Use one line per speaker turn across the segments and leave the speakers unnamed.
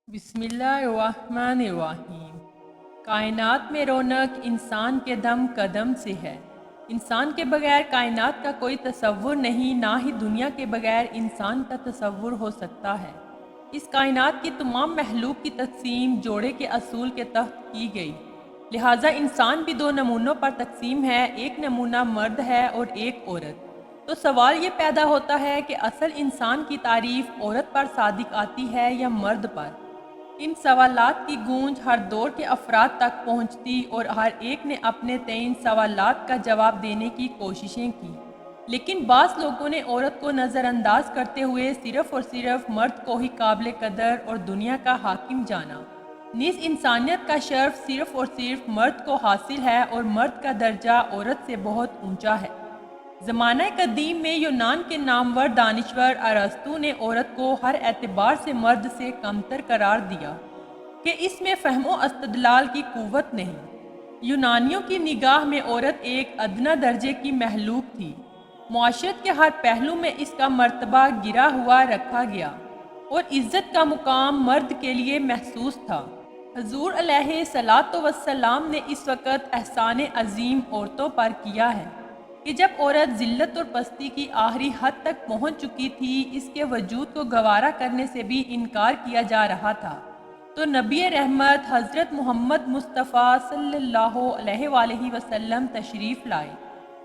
بسم اللہ الرحمن الرحیم۔ کائنات میں رونق انسان کے دم قدم سے ہے۔ انسان کے بغیر کائنات کا کوئی تصور نہیں، نہ ہی دنیا کے بغیر انسان کا تصور ہو سکتا ہے۔ اس کائنات کی تمام مخلوق کی تقسیم جوڑے کے اصول کے تحت کی گئی، لہٰذا انسان بھی دو نمونوں پر تقسیم ہے، ایک نمونہ مرد ہے اور ایک عورت۔ تو سوال یہ پیدا ہوتا ہے کہ اصل انسان کی تعریف عورت پر صادق آتی ہے یا مرد پر؟ ان سوالات کی گونج ہر دور کے افراد تک پہنچتی اور ہر ایک نے اپنے تئیں سوالات کا جواب دینے کی کوششیں کی، لیکن بعض لوگوں نے عورت کو نظر انداز کرتے ہوئے صرف اور صرف مرد کو ہی قابل قدر اور دنیا کا حاکم جانا۔ نیز انسانیت کا شرف صرف اور صرف مرد کو حاصل ہے اور مرد کا درجہ عورت سے بہت اونچا ہے۔ زمانہ قدیم میں یونان کے نامور دانشور ارسطو نے عورت کو ہر اعتبار سے مرد سے کمتر قرار دیا کہ اس میں فہم و استدلال کی قوت نہیں۔ یونانیوں کی نگاہ میں عورت ایک ادنیٰ درجے کی مخلوق تھی، معاشرت کے ہر پہلو میں اس کا مرتبہ گرا ہوا رکھا گیا اور عزت کا مقام مرد کے لیے محسوس تھا۔ حضور علیہ الصلوۃ والسلام نے اس وقت احسان عظیم عورتوں پر کیا ہے کہ جب عورت ذلت اور پستی کی آخری حد تک پہنچ چکی تھی، اس کے وجود کو گوارا کرنے سے بھی انکار کیا جا رہا تھا، تو نبی رحمت حضرت محمد مصطفیٰ صلی اللہ علیہ وآلہ وسلم تشریف لائے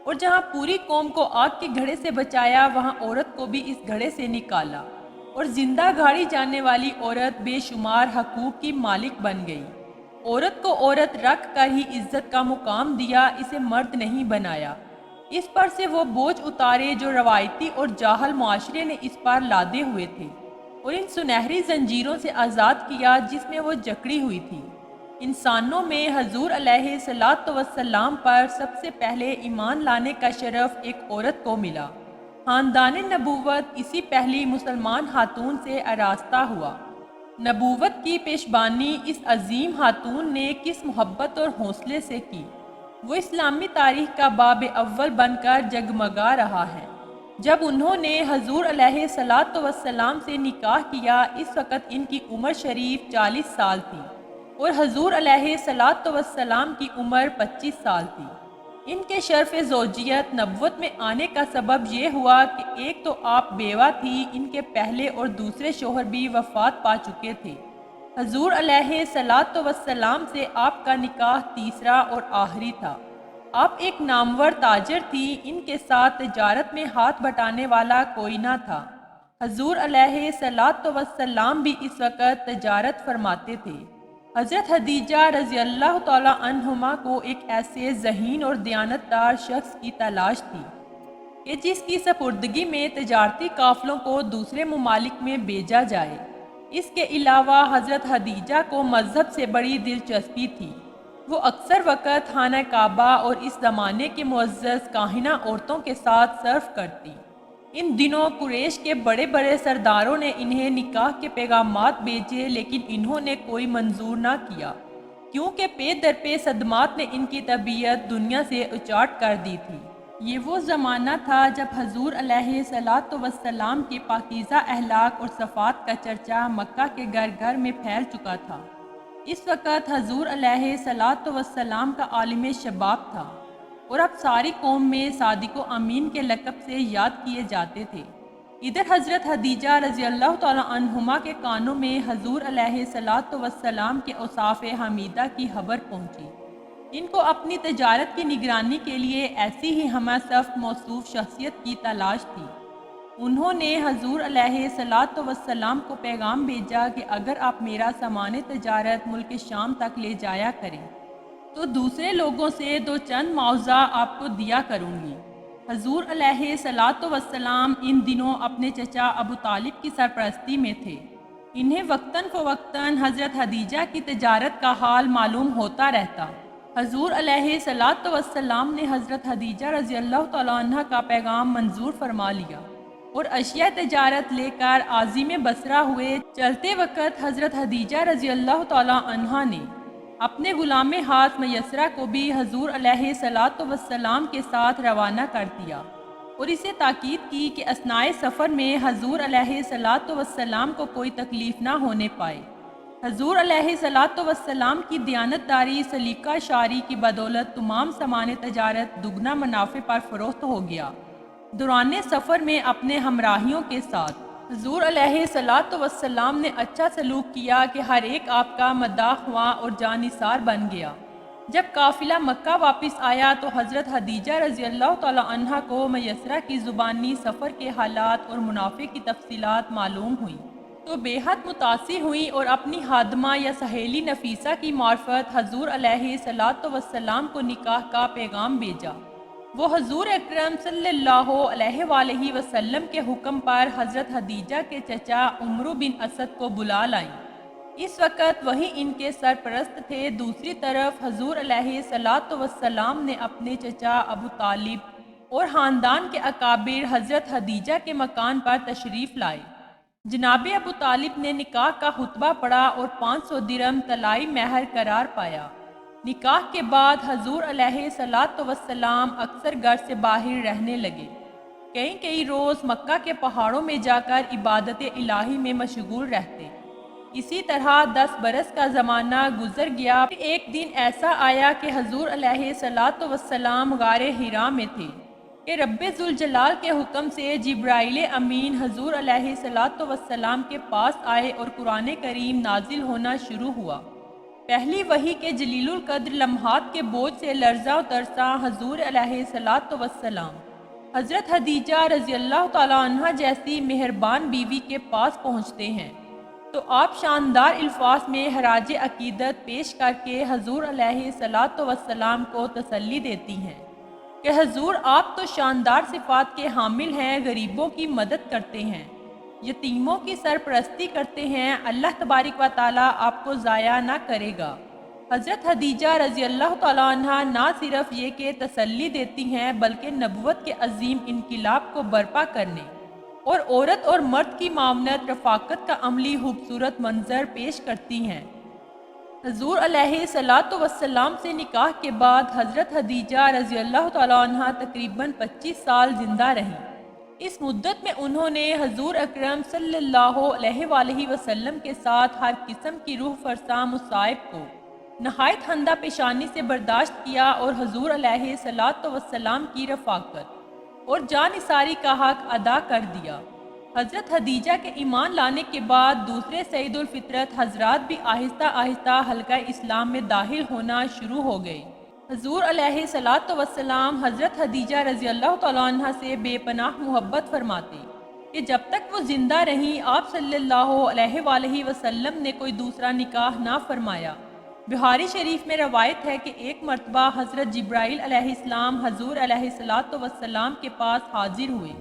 اور جہاں پوری قوم کو آگ کے گھڑے سے بچایا، وہاں عورت کو بھی اس گھڑے سے نکالا اور زندہ گاڑی جانے والی عورت بے شمار حقوق کی مالک بن گئی۔ عورت کو عورت رکھ کر ہی عزت کا مقام دیا، اسے مرد نہیں بنایا۔ اس پر سے وہ بوجھ اتارے جو روایتی اور جاہل معاشرے نے اس پر لادے ہوئے تھے، اور ان سنہری زنجیروں سے آزاد کیا جس میں وہ جکڑی ہوئی تھی۔ انسانوں میں حضور علیہ الصلوۃ والسلام پر سب سے پہلے ایمان لانے کا شرف ایک عورت کو ملا۔ خاندان نبوت اسی پہلی مسلمان خاتون سے آراستہ ہوا۔ نبوت کی پیشبانی اس عظیم خاتون نے کس محبت اور حوصلے سے کی، وہ اسلامی تاریخ کا باب اول بن کر جگمگا رہا ہے۔ جب انہوں نے حضور علیہ الصلوۃ والسلام سے نکاح کیا، اس وقت ان کی عمر شریف 40 سال تھی اور حضور علیہ الصلوۃ والسلام کی عمر 25 سال تھی۔ ان کے شرف زوجیت نبوت میں آنے کا سبب یہ ہوا کہ ایک تو آپ بیوہ تھی، ان کے پہلے اور دوسرے شوہر بھی وفات پا چکے تھے۔ حضور علیہ الصلوۃ والسلام سے آپ کا نکاح تیسرا اور آخری تھا۔ آپ ایک نامور تاجر تھی، ان کے ساتھ تجارت میں ہاتھ بٹانے والا کوئی نہ تھا۔ حضور علیہ الصلوۃ والسلام بھی اس وقت تجارت فرماتے تھے۔ حضرت خدیجہ رضی اللہ تعالیٰ عنہما کو ایک ایسے ذہین اور دیانتدار شخص کی تلاش تھی کہ جس کی سپردگی میں تجارتی قافلوں کو دوسرے ممالک میں بھیجا جائے۔ اس کے علاوہ حضرت خدیجہ کو مذہب سے بڑی دلچسپی تھی۔ وہ اکثر وقت خانہ کعبہ اور اس زمانے کے معزز کاہنہ عورتوں کے ساتھ صرف کرتی۔ ان دنوں قریش کے بڑے بڑے سرداروں نے انہیں نکاح کے پیغامات بھیجے، لیکن انہوں نے کوئی منظور نہ کیا، کیونکہ پے در پے صدمات نے ان کی طبیعت دنیا سے اچاٹ کر دی تھی۔ یہ وہ زمانہ تھا جب حضور علیہ الصلوۃ والسلام کے پاکیزہ اخلاق اور صفات کا چرچا مکہ کے گھر گھر میں پھیل چکا تھا۔ اس وقت حضور علیہ الصلوۃ والسلام کا عالم شباب تھا اور اب ساری قوم میں صادق و امین کے لقب سے یاد کیے جاتے تھے۔ ادھر حضرت خدیجہ رضی اللہ تعالیٰ عنہما کے کانوں میں حضور علیہ الصلوۃ والسلام کے اوصاف حمیدہ کی خبر پہنچی۔ ان کو اپنی تجارت کی نگرانی کے لیے ایسی ہی ہمہ صفت موصوف شخصیت کی تلاش تھی۔ انہوں نے حضور علیہ الصلوۃ والسلام کو پیغام بھیجا کہ اگر آپ میرا سامان تجارت ملک شام تک لے جایا کریں تو دوسرے لوگوں سے دو چند معاوضہ آپ کو دیا کروں گی۔ حضور علیہ الصلوۃ والسلام ان دنوں اپنے چچا ابو طالب کی سرپرستی میں تھے۔ انہیں وقتاً فوقتاً حضرت خدیجہ کی تجارت کا حال معلوم ہوتا رہتا۔ حضور علیہ الصلوۃ والسلام نے حضرت خدیجہ رضی اللہ تعالیٰ عنہ کا پیغام منظور فرما لیا اور اشیاء تجارت لے کر عازم بصرہ ہوئے۔ چلتے وقت حضرت خدیجہ رضی اللہ تعالیٰ عنہ نے اپنے غلام خاص میسرہ کو بھی حضور علیہ الصلوۃ والسلام کے ساتھ روانہ کر دیا اور اسے تاکید کی کہ اثناء سفر میں حضور علیہ الصلوۃ والسلام کو کوئی تکلیف نہ ہونے پائے۔ حضور علیہ صلاۃ وسلام کی دیانتداری سلیقہ شاعری کی بدولت تمام سامان تجارت دگنا منافع پر فروخت ہو گیا۔ دوران سفر میں اپنے ہمراہیوں کے ساتھ حضور علیہ صلاۃ وسلام نے اچھا سلوک کیا کہ ہر ایک آپ کا مداح خواں اور جانثار بن گیا۔ جب قافلہ مکہ واپس آیا تو حضرت خدیجہ رضی اللہ تعالی عنہا کو میسرہ کی زبانی سفر کے حالات اور منافع کی تفصیلات معلوم ہوئیں تو بے حد متاثر ہوئیں اور اپنی خادمہ یا سہیلی نفیسہ کی معرفت حضور علیہ صلاۃ وسلام کو نکاح کا پیغام بھیجا۔ وہ حضور اکرم صلی اللہ علیہ وآلہ وسلم کے حکم پر حضرت خدیجہ کے چچا عمرو بن اسد کو بلا لائیں۔ اس وقت وہی ان کے سرپرست تھے۔ دوسری طرف حضور علیہ صلاۃ وسلام نے اپنے چچا ابو طالب اور خاندان کے اکابر حضرت خدیجہ کے مکان پر تشریف لائے۔ جناب ابو طالب نے نکاح کا خطبہ پڑھا اور 500 درہم طلائی مہر قرار پایا۔ نکاح کے بعد حضور علیہ صلاۃ وسلام اکثر گھر سے باہر رہنے لگے۔ کئی روز مکہ کے پہاڑوں میں جا کر عبادت الہی میں مشغول رہتے۔ اسی طرح 10 برس کا زمانہ گزر گیا۔ ایک دن ایسا آیا کہ حضور علیہ صلاۃ وسلام غار حرا میں تھے کہ رب ذوالجلال کے حکم سے جبرائیل امین حضور علیہ صلاۃ وسلام کے پاس آئے اور قرآن کریم نازل ہونا شروع ہوا۔ پہلی وحی کے جلیل القدر لمحات کے بوجھ سے لرزاں و ترساں حضور علیہ صلاۃ وسلام حضرت خدیجہ رضی اللہ تعالی عنہا جیسی مہربان بیوی کے پاس پہنچتے ہیں تو آپ شاندار الفاظ میں خراج عقیدت پیش کر کے حضور علیہ صلاۃ وسلام کو تسلی دیتی ہیں کہ حضور آپ تو شاندار صفات کے حامل ہیں، غریبوں کی مدد کرتے ہیں، یتیموں کی سرپرستی کرتے ہیں، اللہ تبارک و تعالیٰ آپ کو ضائع نہ کرے گا۔ حضرت خدیجہ رضی اللہ تعالیٰ عنہا نہ صرف یہ کہ تسلی دیتی ہیں بلکہ نبوت کے عظیم انقلاب کو برپا کرنے اور عورت اور مرد کی معاونت رفاقت کا عملی خوبصورت منظر پیش کرتی ہیں۔ حضور علیہ صلاۃ وسلام سے نکاح کے بعد حضرت خدیجہ رضی اللہ تعالیٰ عنہا تقریباً 25 سال زندہ رہیں۔ اس مدت میں انہوں نے حضور اکرم صلی اللہ علیہ وآلہ وسلم کے ساتھ ہر قسم کی روح فرساں مصائب کو نہایت خندہ پیشانی سے برداشت کیا اور حضور علیہ صلاۃ وسلام کی رفاقت اور جانثاری کا حق ادا کر دیا۔ حضرت خدیجہ کے ایمان لانے کے بعد دوسرے سید الفطرت حضرات بھی آہستہ آہستہ حلقہ اسلام میں داخل ہونا شروع ہو گئے۔ حضور علیہ صلاۃ وسلام حضرت خدیجہ رضی اللہ تعالیٰ عنہ سے بے پناہ محبت فرماتے کہ جب تک وہ زندہ رہیں آپ صلی اللہ علیہ وآلہ وسلم نے کوئی دوسرا نکاح نہ فرمایا۔ بخاری شریف میں روایت ہے کہ ایک مرتبہ حضرت جبرائیل علیہ السلام حضور علیہ صلاۃ وسلام کے پاس حاضر ہوئے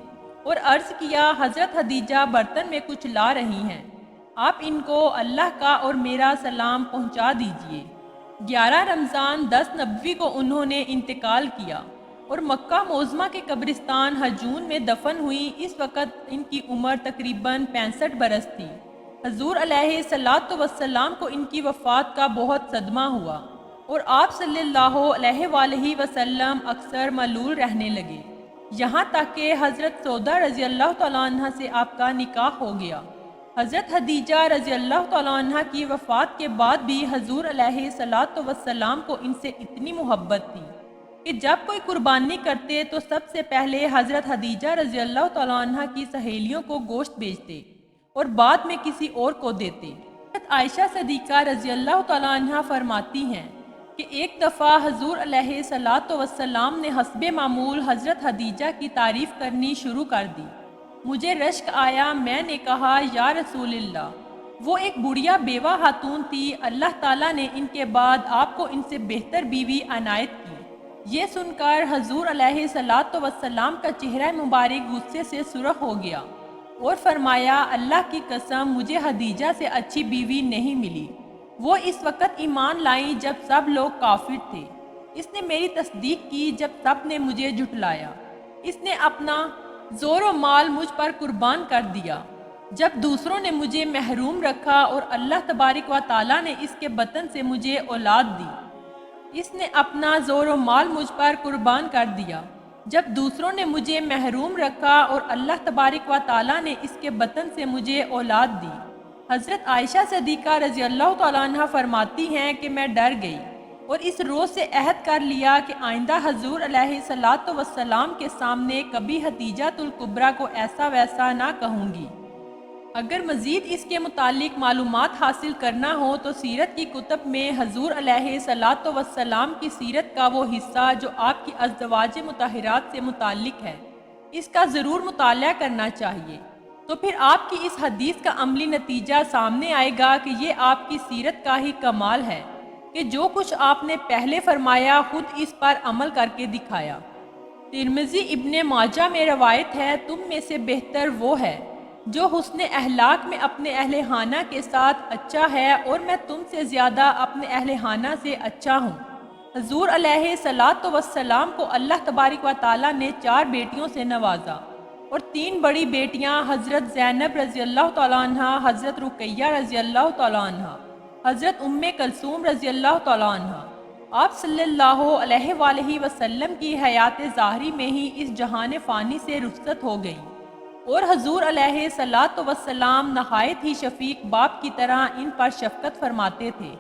اور عرض کیا حضرت خدیجہ برتن میں کچھ لا رہی ہیں، آپ ان کو اللہ کا اور میرا سلام پہنچا دیجئے۔ 11 رمضان 10 نبوی کو انہوں نے انتقال کیا اور مکہ معظمہ کے قبرستان ہجون میں دفن ہوئی۔ اس وقت ان کی عمر تقریباً 65 برس تھی۔ حضور علیہ صلاۃ وسلام کو ان کی وفات کا بہت صدمہ ہوا اور آپ صلی اللہ علیہ وآلہ وسلم اکثر ملول رہنے لگے، یہاں تک کہ حضرت سودا رضی اللہ تعالیٰ عنہ سے آپ کا نکاح ہو گیا۔ حضرت خدیجہ رضی اللہ تعالیٰ عنہ کی وفات کے بعد بھی حضور علیہ صلاۃ وسلام کو ان سے اتنی محبت تھی کہ جب کوئی قربانی کرتے تو سب سے پہلے حضرت خدیجہ رضی اللہ تعالیٰ عنہ کی سہیلیوں کو گوشت بیچتے اور بعد میں کسی اور کو دیتے۔ حضرت عائشہ صدیقہ رضی اللہ تعالیٰ عنہ فرماتی ہیں کہ ایک دفعہ حضور علیہ صلاۃ وسلام نے حسب معمول حضرت خدیجہ کی تعریف کرنی شروع کر دی۔ مجھے رشک آیا، میں نے کہا یا رسول اللہ، وہ ایک بڑھیا بیوہ خاتون تھی، اللہ تعالیٰ نے ان کے بعد آپ کو ان سے بہتر بیوی عنایت کی۔ یہ سن کر حضور علیہ صلاۃ وسلام کا چہرہ مبارک غصے سے سرخ ہو گیا اور فرمایا اللہ کی قسم مجھے خدیجہ سے اچھی بیوی نہیں ملی۔ وہ اس وقت ایمان لائیں جب سب لوگ کافر تھے، اس نے میری تصدیق کی جب سب نے مجھے جھٹلایا، اس نے اپنا زور و مال مجھ پر قربان کر دیا جب دوسروں نے مجھے محروم رکھا اور اللہ تبارک و تعالیٰ نے اس کے بطن سے مجھے اولاد دی۔ اس نے اپنا زور و مال مجھ پر قربان کر دیا جب دوسروں نے مجھے محروم رکھا اور اللہ تبارک و تعالیٰ نے اس کے بطن سے مجھے اولاد دی۔ حضرت عائشہ صدیقہ رضی اللہ تعالیٰ عنہ فرماتی ہیں کہ میں ڈر گئی اور اس روز سے عہد کر لیا کہ آئندہ حضور علیہ الصلاۃ والسلام کے سامنے کبھی حدیجۃ الکبریٰ کو ایسا ویسا نہ کہوں گی۔ اگر مزید اس کے متعلق معلومات حاصل کرنا ہو تو سیرت کی کتب میں حضور علیہ الصلاۃ والسلام کی سیرت کا وہ حصہ جو آپ کی ازواج مطہرات سے متعلق ہے، اس کا ضرور مطالعہ کرنا چاہیے۔ تو پھر آپ کی اس حدیث کا عملی نتیجہ سامنے آئے گا کہ یہ آپ کی سیرت کا ہی کمال ہے کہ جو کچھ آپ نے پہلے فرمایا خود اس پر عمل کر کے دکھایا۔ ترمذی ابن ماجہ میں روایت ہے، تم میں سے بہتر وہ ہے جو حسن اخلاق میں اپنے اہل خانہ کے ساتھ اچھا ہے، اور میں تم سے زیادہ اپنے اہل خانہ سے اچھا ہوں۔ حضور علیہ الصلاۃ والسلام کو اللہ تبارک و تعالیٰ نے 4 بیٹیوں سے نوازا، اور 3 بڑی بیٹیاں حضرت زینب رضی اللہ تعالیٰ عنہ، حضرت رقیہ رضی اللہ تعالیٰ عنہ، حضرت ام کلثوم رضی اللہ تعالیٰ عنہ۔ آپ صلی اللہ علیہ وآلہ وسلم کی حیات ظاہری میں ہی اس جہان فانی سے رخصت ہو گئی، اور حضور علیہ الصلاۃ والسلام نہایت ہی شفیق باپ کی طرح ان پر شفقت فرماتے تھے۔